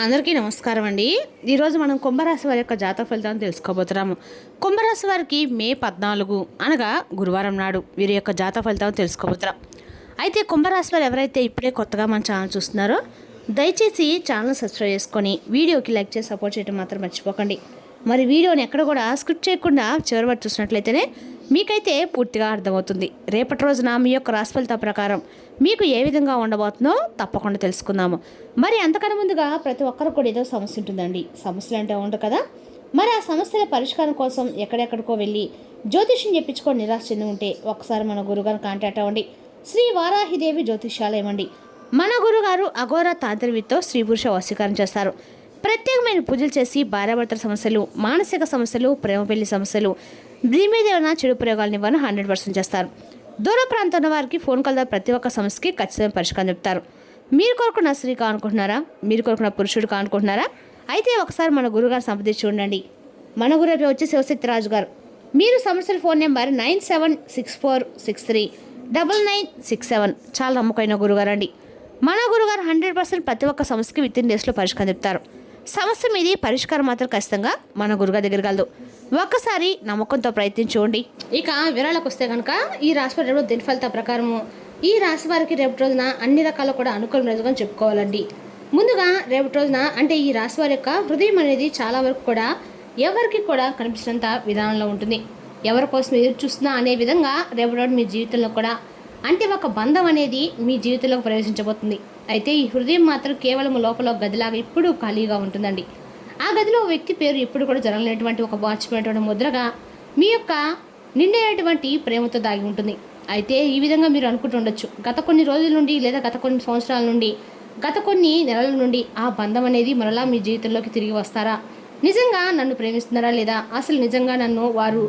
అందరికీ నమస్కారం అండి. ఈరోజు మనం కుంభరాశి వారి యొక్క జాతక ఫలితాలను తెలుసుకోబోతున్నాము. కుంభరాశి వారికి మే 14 అనగా గురువారం నాడు వీరి యొక్క జాతక ఫలితాలను తెలుసుకోబోతున్నాం. అయితే కుంభరాశి వారు ఎవరైతే ఇప్పుడే కొత్తగా మన ఛానల్ చూస్తున్నారో దయచేసి ఛానల్ సబ్స్క్రైబ్ చేసుకొని వీడియోకి లైక్ చేసి సపోర్ట్ చేయడం మాత్రం మర్చిపోకండి. మరి వీడియోని ఎక్కడ కూడా స్కిప్ చేయకుండా చివరి వరకు చూసినట్లయితేనే మీకైతే పూర్తిగా అర్థమవుతుంది. రేపటి రోజున మీ యొక్క రాశి ఫలితాల ప్రకారం మీకు ఏ విధంగా ఉండబోతుందో తప్పకుండా తెలుసుకుందాము. మరి అంతకన్నా ముందుగా ప్రతి ఒక్కరు కూడా ఏదో సమస్య ఉంటుందండి. సమస్యలు అంటే ఉండదు కదా. మరి ఆ సమస్యల పరిష్కారం కోసం ఎక్కడెక్కడికో వెళ్ళి జ్యోతిష్యం చెప్పించుకొని నిరాశ చెంది ఉంటే ఒకసారి మన గురుగారిని కాంటాక్ట్ అవ్వండి. శ్రీ వారాహిదేవి జ్యోతిష్యాలయం అండి. మన గురుగారు అఘోర తాంత్రికతో స్త్రీ పురుష వశీకరణ చేస్తారు. ప్రత్యేకమైన పూజలు చేసి భార్యాభర్తల సమస్యలు, మానసిక సమస్యలు, ప్రేమ పెళ్లి సమస్యలు, దీని మీద ఏమైనా చెడు ప్రయోగాలను ఇవ్వను 100% చేస్తారు. దూర ప్రాంతంలో వారికి ఫోన్ కాల్ ద్వారా ప్రతి ఒక్క సమస్యకి ఖచ్చితమైన పరిష్కారం చెప్తారు. మీరు కోరుకున్న స్త్రీ కానుకుంటున్నారా? మీరు కోరుకున్న పురుషుడు కానుకుంటున్నారా? అయితే ఒకసారి మన గురుగారు సంప్రదించి చూడండి. మన గురువు వచ్చి శివశక్తి రాజు గారు. మీరు సమస్యల ఫోన్ నెంబర్ 9764639967. చాలా నమ్మకమైన గురుగారు అండి. మన గురుగారు 100% ప్రతి ఒక్క సమస్యకి విత్ ఇన్ డేస్లో పరిష్కారం చెప్తారు. సమస్య మీది పరిష్కారం మాత్రం ఖచ్చితంగా మన గురుగారి దగ్గర కలదు. ఒక్కసారి నమ్మకంతో ప్రయత్నించుకోండి. ఇక వివరాలకు వస్తే కనుక ఈ రాశి వారి దిన ఫలితాల ప్రకారము ఈ రాశి వారికి రేపటి రోజున అన్ని రకాల కూడా అనుకూల రోజుగా చెప్పుకోవాలండి. ముందుగా రేపటి రోజున అంటే ఈ రాశి వారి యొక్క హృదయం అనేది చాలా వరకు కూడా ఎవరికి కూడా కనిపించినంత విధానంలో ఉంటుంది. ఎవరి కోసం ఎదురు చూస్తున్నా అనే విధంగా రేపటి రోజు మీ జీవితంలో కూడా అంటే ఒక బంధం అనేది మీ జీవితంలోకి ప్రవేశించబోతుంది. అయితే ఈ హృదయం మాత్రం కేవలం లోపల గదిలాగా ఇప్పుడు ఖాళీగా ఉంటుందండి. ఆ గదిలో వ్యక్తి పేరు ఎప్పుడు కూడా జరగలేనటువంటి ఒక వాచిపోయినటువంటి ముద్రగా మీ యొక్క నిండైనటువంటి ప్రేమతో దాగి ఉంటుంది. అయితే ఈ విధంగా మీరు అనుకుంటుండొచ్చు, గత కొన్ని రోజుల నుండి లేదా గత కొన్ని సంవత్సరాల నుండి గత కొన్ని నెలల నుండి ఆ బంధం అనేది మరలా మీ జీవితంలోకి తిరిగి వస్తారా? నిజంగా నన్ను ప్రేమిస్తున్నారా లేదా? అసలు నిజంగా నన్ను వారు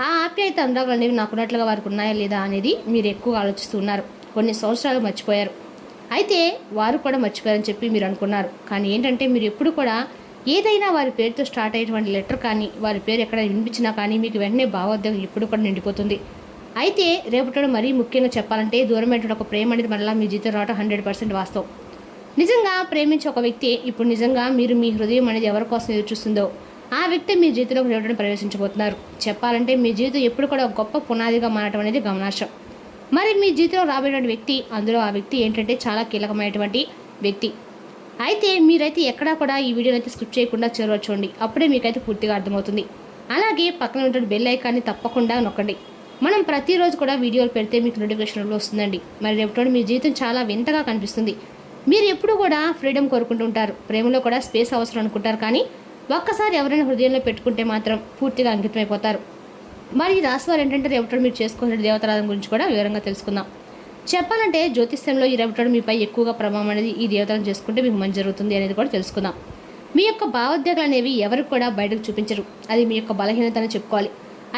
ఆ ఆప్యాయత అనురాగాలు అనేవి నాకున్నట్లుగా వారికి ఉన్నాయా లేదా అనేది మీరు ఎక్కువగా ఆలోచిస్తున్నారు. కొన్ని సంవత్సరాలు మర్చిపోయారు, అయితే వారు కూడా మర్చిపోయారని చెప్పి మీరు అనుకున్నారు. కానీ ఏంటంటే మీరు ఎప్పుడు కూడా ఏదైనా వారి పేరుతో స్టార్ట్ అయ్యేటువంటి లెటర్ కానీ వారి పేరు ఎక్కడ వినిపించినా కానీ మీకు వెంటనే భావోద్వేగం ఎప్పుడు కూడా నిండిపోతుంది. అయితే రేపటి మరీ ముఖ్యంగా చెప్పాలంటే దూరమైనటువంటి ఒక ప్రేమ అనేది మళ్ళీ మీ జీవితం రావడం 100% వాస్తవం. నిజంగా ప్రేమించే ఒక వ్యక్తి ఇప్పుడు నిజంగా మీరు మీ హృదయం అనేది ఎవరి కోసం ఎదురు చూస్తుందో ఆ వ్యక్తి మీ జీవితంలోకి రేపటి ప్రవేశించబోతున్నారు. చెప్పాలంటే మీ జీవితం ఎప్పుడు కూడా ఒక గొప్ప పునాదిగా మారడం అనేది గమనార్హం. మరి మీ జీవితంలో రాబోయేటువంటి వ్యక్తి, అందులో ఆ వ్యక్తి ఏంటంటే చాలా కీలకమైనటువంటి వ్యక్తి. అయితే మీరైతే ఎక్కడా కూడా ఈ వీడియోని అయితే స్కిప్ చేయకుండా చూడండి. అప్పుడే మీకైతే పూర్తిగా అర్థమవుతుంది. అలాగే పక్కన ఉన్నటువంటి బెల్ ఐకాన్ని తప్పకుండా నొక్కండి. మనం ప్రతిరోజు కూడా వీడియోలు పెడితే మీకు నోటిఫికేషన్లో వస్తుందండి. మరి రేపటి మీ జీవితం చాలా వింతగా కనిపిస్తుంది. మీరు ఎప్పుడు కూడా ఫ్రీడమ్ కోరుకుంటూ ఉంటారు, ప్రేమలో కూడా స్పేస్ అవసరం అనుకుంటారు. కానీ ఒక్కసారి ఎవరైనా హృదయంలో పెట్టుకుంటే మాత్రం పూర్తిగా అంకితమైపోతారు. మరి ఈ రాశి వారు ఏంటంటే రేపటి మీరు చేసుకునే దేవతారాధన గురించి కూడా వివరంగా తెలుసుకుందాం. చెప్పాలంటే జ్యోతిష్యంలో ఈ రేపటి మీపై ఎక్కువగా ప్రభావం అనేది ఈ దేవతలను చేసుకుంటే మీకు మంచి జరుగుతుంది అనేది కూడా తెలుసుకుందాం. మీ యొక్క భావోద్వేగాలు అనేవి ఎవరికి కూడా బయటకు చూపించరు, అది మీ యొక్క బలహీనత అని చెప్పుకోవాలి.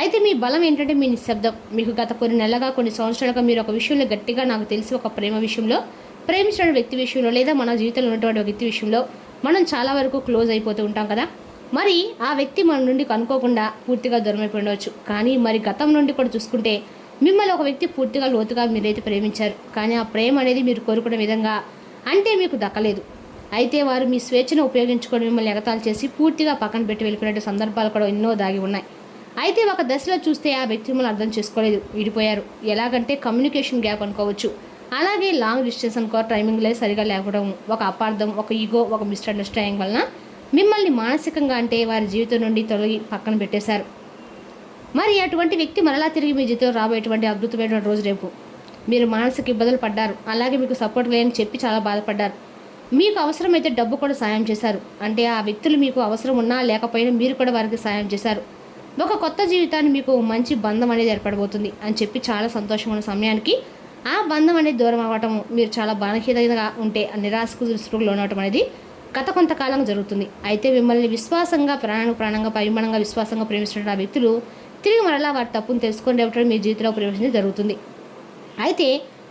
అయితే మీ బలం ఏంటంటే మీ నిశ్శబ్దం. మీకు గత కొన్ని నెలలుగా కొన్ని సంవత్సరాలుగా మీరు ఒక విషయంలో గట్టిగా నాకు తెలిసి ఒక ప్రేమ విషయంలో, ప్రేమించిన వ్యక్తి విషయంలో లేదా మన జీవితంలో ఉన్నటువంటి వ్యక్తి విషయంలో మనం చాలా వరకు క్లోజ్ అయిపోతూ ఉంటాం కదా. మరి ఆ వ్యక్తి మన నుండి కనుక్కోకుండా పూర్తిగా దూరం అయిపోయి ఉండవచ్చు. కానీ మరి గతం నుండి కూడా చూసుకుంటే మిమ్మల్ని ఒక వ్యక్తి పూర్తిగా లోతుగా మీరైతే ప్రేమించారు. కానీ ఆ ప్రేమ అనేది మీరు కోరుకునే విధంగా అంటే మీకు దక్కలేదు. అయితే వారు మీ స్వేచ్ఛను ఉపయోగించుకొని మిమ్మల్ని ఎగతాళి చేసి పూర్తిగా పక్కన పెట్టి వెళ్ళిపోయిన సందర్భాలు కూడా ఎన్నో దాగి ఉన్నాయి. అయితే ఒక దశలో చూస్తే ఆ వ్యక్తి మిమ్మల్ని అర్థం చేసుకోలేదు, విడిపోయారు. ఎలాగంటే కమ్యూనికేషన్ గ్యాప్ అనుకోవచ్చు. అలాగే లాంగ్ డిస్టెన్స్ అనుకో, టైమింగ్ లేదు సరిగా లేకపోవడం, ఒక అపార్థం, ఒక ఈగో, ఒక మిస్అండర్స్టాండింగ్ వలన మిమ్మల్ని మానసికంగా అంటే వారి జీవితం నుండి తొలగి పక్కన పెట్టేశారు. మరి అటువంటి వ్యక్తి మరలా తిరిగి మీ జీవితంలో రాబోయేటువంటి అద్భుతమైన రోజు రేపు. మీరు మానసిక ఇబ్బందులు పడ్డారు, అలాగే మీకు సపోర్ట్ లేని చెప్పి చాలా బాధపడ్డారు. మీకు అవసరమైతే డబ్బు కూడా సాయం చేశారు. అంటే ఆ వ్యక్తులు మీకు అవసరం ఉన్నా లేకపోయినా మీరు కూడా వారికి సాయం చేశారు. ఒక కొత్త జీవితాన్ని మీకు మంచి బంధం అనేది ఏర్పడబోతుంది అని చెప్పి చాలా సంతోషమైన సమయానికి ఆ బంధం అనేది దూరం అవ్వటం, మీరు చాలా బలహీనంగా ఉంటే నిరాశకు దృష్టికి లోనవటం అనేది గత కొంతకాలంగా జరుగుతుంది. అయితే మిమ్మల్ని విశ్వాసంగా ప్రాణంగా పరిమాణంగా విశ్వాసంగా ప్రేమిస్తున్న ఆ వ్యక్తులు తిరిగి మరలా వారి తప్పును తెలుసుకొని రేపటి మీ జీవితంలో ప్రవేశించడం జరుగుతుంది. అయితే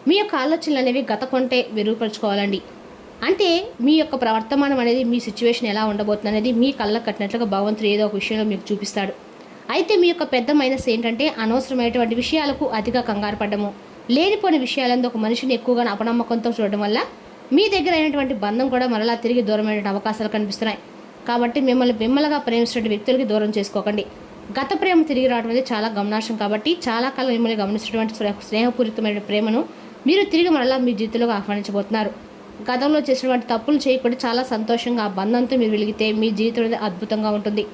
మీ యొక్క ఆలోచనలు అనేవి గత కొంటే మెరుగుపరుచుకోవాలండి. అంటే మీ యొక్క ప్రవర్తమానం అనేది మీ సిచ్యువేషన్ ఎలా ఉండబోతుంది అనేది మీ కళ్ళకు కట్టినట్లుగా భగవంతుడు ఏదో ఒక విషయంలో మీకు చూపిస్తాడు. అయితే మీ యొక్క పెద్ద మైనస్ ఏంటంటే అనవసరమైనటువంటి విషయాలకు అతిగా కంగారు పడ్డము, లేనిపోని విషయాలందు ఒక మనిషిని ఎక్కువగా అపనమ్మకంతో చూడడం వల్ల మీ దగ్గర అయినటువంటి బంధం కూడా మరలా తిరిగి దూరమైన అవకాశాలు కనిపిస్తున్నాయి. కాబట్టి మిమ్మల్నిగా ప్రేమిస్తున్న వ్యక్తులకి దూరం చేసుకోకండి. గత ప్రేమ తిరిగి రావడం అనేది చాలా గమనార్హం. కాబట్టి చాలా కాలం మిమ్మల్ని గమనిస్తున్నటువంటి స్నేహపూరితమైన ప్రేమను మీరు తిరిగి మరలా మీ జీవితంలోకి ఆహ్వానించబోతున్నారు. గతంలో చేసినటువంటి తప్పులు చేయకుండా చాలా సంతోషంగా ఆ బంధంతో మీరు వెలిగితే మీ జీవితం అనేది అద్భుతంగా ఉంటుంది.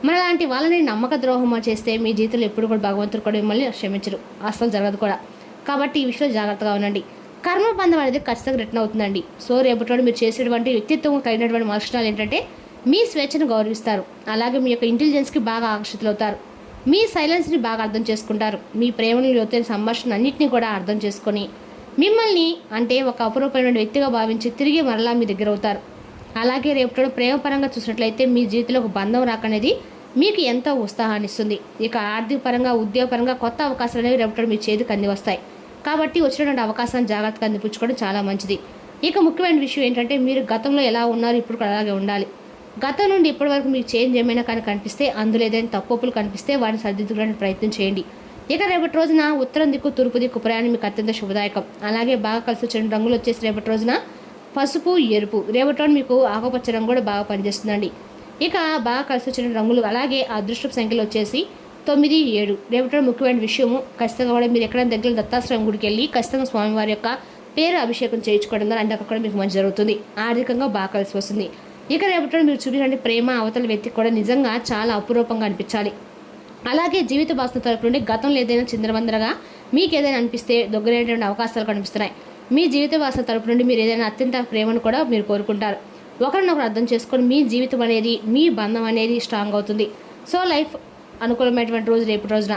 మనలాంటి వాళ్ళని నమ్మక ద్రోహం చేస్తే మీ జీవితంలో ఎప్పుడు కూడా భగవంతుడు కూడా మిమ్మల్ని క్షమించరు, అస్సలు జరగదు కూడా. కాబట్టి ఈ విషయంలో జాగ్రత్తగా ఉండండి. కర్మబంధం అనేది ఖచ్చితంగా రిటర్న్ అవుతుందండి. సో రేపటి మీరు చేసేటువంటి వ్యక్తిత్వం కలిగినటువంటి లక్షణాలు ఏంటంటే మీ స్వేచ్ఛను గౌరవిస్తారు, అలాగే మీ యొక్క ఇంటెలిజెన్స్కి బాగా ఆకర్షితులవుతారు, మీ సైలెన్స్ని బాగా అర్థం చేసుకుంటారు, మీ ప్రేమను లోతైన సంభాషణ అన్నింటినీ కూడా అర్థం చేసుకొని మిమ్మల్ని అంటే ఒక అపురూపమైన వ్యక్తిగా భావించి తిరిగి మరలా మీ దగ్గర అవుతారు. అలాగే రేపటి ప్రేమపరంగా చూసినట్లయితే మీ జీవితంలో ఒక బంధం రాకనేది మీకు ఎంతో ఉత్సాహాన్ని ఇస్తుంది. ఇక ఆర్థిక పరంగా ఉద్యోగపరంగా కొత్త అవకాశాలు అనేవి రేపటి మీ చేతికి అంది వస్తాయి. కాబట్టి వచ్చినటువంటి అవకాశాన్ని జాగ్రత్తగా అందిపుచ్చుకోవడం చాలా మంచిది. ఇక ముఖ్యమైన విషయం ఏంటంటే మీరు గతంలో ఎలా ఉన్నారు ఇప్పుడు కూడా అలాగే ఉండాలి. గతం నుండి ఇప్పటి వరకు మీకు చేంజ్ ఏమైనా కానీ కనిపిస్తే, అందులో ఏదైనా తప్పులు కనిపిస్తే వాటిని సరిదిద్దుకోవడానికి ప్రయత్నం చేయండి. ఇక రేపటి రోజున ఉత్తరం దిక్కు తూర్పు దిక్కు ప్రయాణం మీకు అత్యంత శుభదాయకం. అలాగే బాగా కలిసి వచ్చిన రంగులు వచ్చేసి రేపటి రోజున పసుపు, ఎరుపు. రేపటి రోజు మీకు ఆకుపచ్చ రంగు కూడా బాగా పనిచేస్తుందండి. ఇక బాగా కలిసి వచ్చిన రంగులు అలాగే అదృష్టపు సంఖ్యలు వచ్చేసి 9, 7. రేపటి ముఖ్యమైన విషయము ఖచ్చితంగా కూడా మీరు ఎక్కడైనా దగ్గర దత్తాశ్రమం గుడికి వెళ్ళి ఖచ్చితంగా స్వామివారి యొక్క పేరు అభిషేకం చేయించుకోవడం ద్వారా అంటే అక్కడ మీకు మంచి జరుగుతుంది, ఆర్థికంగా బాగా కలిసి వస్తుంది. ఇక రేపటి మీరు చూపించండి ప్రేమ అవతల వ్యక్తికి కూడా నిజంగా చాలా అపురూపంగా అనిపించాలి. అలాగే జీవిత భాష తరపు నుండి గతంలో ఏదైనా చిందరవందరగా మీకు ఏదైనా అనిపిస్తే దగ్గరైనటువంటి అవకాశాలు కనిపిస్తున్నాయి. మీ జీవిత భాష తరపు నుండి మీరు ఏదైనా అత్యంత ప్రేమను కూడా మీరు కోరుకుంటారు. ఒకరినొకరు అర్థం చేసుకొని మీ జీవితం అనేది మీ బంధం అనేది స్ట్రాంగ్ అవుతుంది. సో లైఫ్ అనుకూలమైనటువంటి రోజు రేపటి రోజున.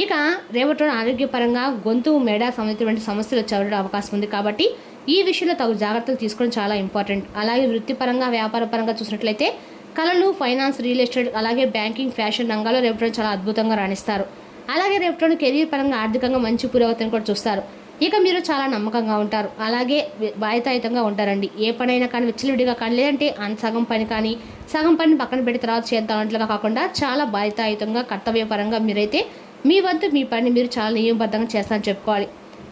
ఇక రేపటి రోజున ఆరోగ్యపరంగా గొంతు మెడ సంబంధించినటువంటి సమస్యలు వచ్చే అవకాశం ఉంది. కాబట్టి ఈ విషయంలో తగు జాగ్రత్తలు తీసుకోవడం చాలా ఇంపార్టెంట్. అలాగే వృత్తిపరంగా వ్యాపారపరంగా చూసినట్లయితే కళలు, ఫైనాన్స్, రియల్ ఎస్టేట్ అలాగే బ్యాంకింగ్, ఫ్యాషన్ రంగాల్లో రేపటి చాలా అద్భుతంగా రాణిస్తారు. అలాగే రేపటి కెరీర్ పరంగా ఆర్థికంగా మంచి పురోగతిని కూడా చూస్తారు. ఇక మీరు చాలా నమ్మకంగా ఉంటారు, అలాగే బాధ్యతాయుతంగా ఉంటారండి. ఏ పనైనా కానీ విచ్చలవిడిగా కానీ లేదంటే సగం పని కానీ సగం పని పక్కన పెట్టి తర్వాత చేద్దామంటలుగా కాకుండా చాలా బాధ్యతాయుతంగా కర్తవ్యపరంగా మీరైతే మీ వంతు మీ పని మీరు చాలా నియమబద్ధంగా చేస్తారని చెప్పుకోవాలి.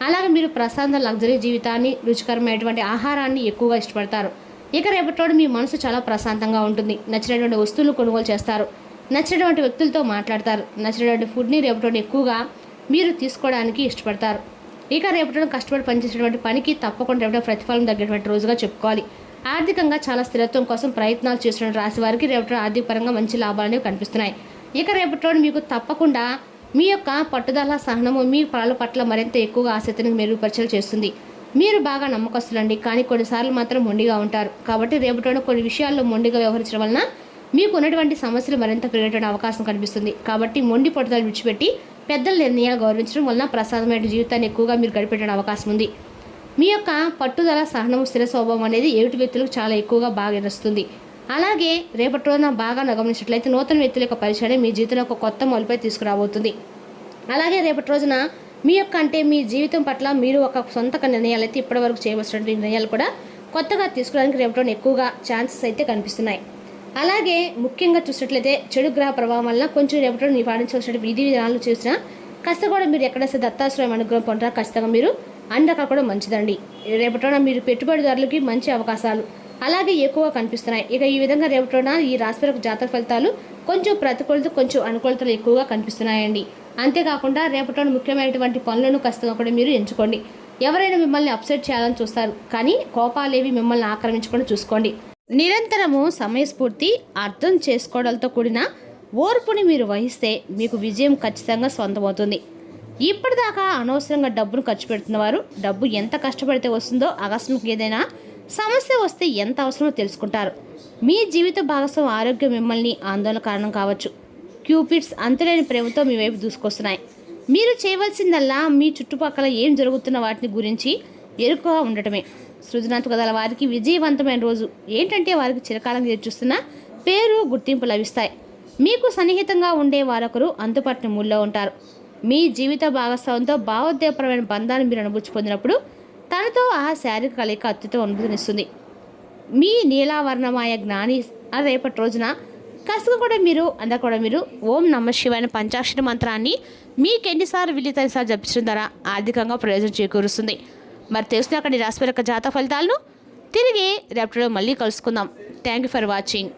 అలాగే మీరు ప్రశాంత లగ్జరీ జీవితాన్ని, రుచికరమైనటువంటి ఆహారాన్ని ఎక్కువగా ఇష్టపడతారు. ఇక రేపటి మీ మనసు చాలా ప్రశాంతంగా ఉంటుంది. నచ్చినటువంటి వస్తువులు కొనుగోలు చేస్తారు, నచ్చినటువంటి వ్యక్తులతో మాట్లాడతారు, నచ్చినటువంటి ఫుడ్ని రేపటి ఎక్కువగా మీరు తీసుకోవడానికి ఇష్టపడతారు. ఇక రేపటి కష్టపడి పనిచేసేటువంటి పనికి తప్పకుండా రేపటి ప్రతిఫలం తగ్గేటువంటి రోజుగా చెప్పుకోవాలి. ఆర్థికంగా చాలా స్థిరత్వం కోసం ప్రయత్నాలు చేస్తున్న రాశి వారికి రేపటి ఆర్థిక పరంగా మంచి లాభాలు అనేవి కనిపిస్తున్నాయి. ఇక రేపటి మీకు తప్పకుండా మీ యొక్క పట్టుదల, సహనము మీ పనుల పట్ల మరింత ఎక్కువగా ఆసక్తిని మెరుగుపరిచేలా చేస్తుంది. మీరు బాగా నమ్మకస్తులండి, కానీ కొన్నిసార్లు మాత్రం మొండిగా ఉంటారు. కాబట్టి రేపటి కొన్ని విషయాల్లో మొండిగా వ్యవహరించడం వలన మీకు ఉన్నటువంటి సమస్యలు మరింత పెరిగేటువంటి అవకాశం కనిపిస్తుంది. కాబట్టి మొండి పట్టుదల విడిచిపెట్టి పెద్దల నిర్ణయాలు గౌరవించడం వలన ప్రసాదమైన జీవితాన్ని ఎక్కువగా మీరు గడిపేట అవకాశం ఉంది. మీ యొక్క పట్టుదల, సహనము, స్థిర స్వభావం అనేది ఎదుటి వ్యక్తులకు చాలా ఎక్కువగా బాగా ఎరుస్తుంది. అలాగే రేపటి రోజున బాగా గమనించినట్లయితే నూతన వ్యక్తుల యొక్క పరిచయం మీ జీవితంలో ఒక కొత్త మలుపై తీసుకురాబోతుంది. అలాగే రేపటి రోజున మీ యొక్క అంటే మీ జీవితం పట్ల మీరు ఒక సొంత నిర్ణయాలు అయితే ఇప్పటివరకు చేయవలసిన నిర్ణయాలు కూడా కొత్తగా తీసుకోవడానికి రేపటి రోజున ఎక్కువగా ఛాన్సెస్ అయితే కనిపిస్తున్నాయి. అలాగే ముఖ్యంగా చూసినట్లయితే చెడు గ్రహ ప్రభావం వల్ల కొంచెం రేపటి రోజు పాటించవలసిన విధి విధానాలు చూసినా కాస్త కూడా మీరు ఎక్కడైతే దత్తాశ్రయం అనుగ్రహం పొందారో ఖచ్చితంగా మీరు అన్ని రకాలు కూడా మంచిదండి. రేపటి రోజున మీరు పెట్టుబడిదారులకి మంచి అవకాశాలు అలాగే ఎక్కువగా కనిపిస్తున్నాయి. ఇక ఈ విధంగా రేపటి రోజున ఈ రాశివారికి జాతక ఫలితాలు కొంచెం ప్రతికూలత, కొంచెం అనుకూలతలు ఎక్కువగా కనిపిస్తున్నాయండి. అంతేకాకుండా రేపటి రోజున ముఖ్యమైనటువంటి పనులను ఖచ్చితంగా కూడా మీరు ఎంచుకోండి. ఎవరైనా మిమ్మల్ని అప్సెట్ చేయాలని చూస్తారు, కానీ కోపాలేవి మిమ్మల్ని ఆక్రమించకుండా చూసుకోండి. నిరంతరము సమయస్ఫూర్తి, అర్థం చేసుకోవడంతో కూడిన ఓర్పుని మీరు వహిస్తే మీకు విజయం ఖచ్చితంగా సొంతమవుతుంది. ఇప్పటిదాకా అనవసరంగా డబ్బును ఖర్చు పెడుతున్నవారు డబ్బు ఎంత కష్టపడితే వస్తుందో ఆకస్మిక ఏదైనా సమస్య వస్తే ఎంత అవసరమో తెలుసుకుంటారు. మీ జీవిత భాగస్వామి ఆరోగ్యం మిమ్మల్ని ఆందోళన కారణం కావచ్చు. క్యూపిడ్స్ అంతులేని ప్రేమతో మీ వైపు దూసుకొస్తున్నాయి. మీరు చేయవలసిందల్లా మీ చుట్టుపక్కల ఏం జరుగుతున్న వాటిని గురించి ఎరుకగా ఉండటమే. సృజనాత్మకతల వారికి విజయవంతమైన రోజు ఏంటంటే వారికి చిరకాలం చూస్తున్న పేరు, గుర్తింపు లభిస్తాయి. మీకు సన్నిహితంగా ఉండే వారొకరు అంతుపట్టిన మూల్లో ఉంటారు. మీ జీవిత భాగస్వామితో భావోద్వేగపరమైన బంధాన్ని మీరు అనుభూతి పొందినప్పుడు తనతో ఆ శారీరక కలయిక అత్యుత్తమ అనుభూతినిస్తుంది. మీ నీలావర్ణమాయ జ్ఞాని రేపటి రోజున కాస్త కూడా మీరు ఓం నమ శివాయ పంచాక్షరి మంత్రాన్ని మీకెన్నిసార్లు వీలైతేసారి జపించడం ద్వారా ఆర్థికంగా ప్రయోజనం చేకూరుస్తుంది. మరి తెలుసుకున్న అక్కడ రాశి యొక్క జాతక ఫలితాలను తిరిగి రేపటిలో మళ్ళీ కలుసుకుందాం. Thank you for watching.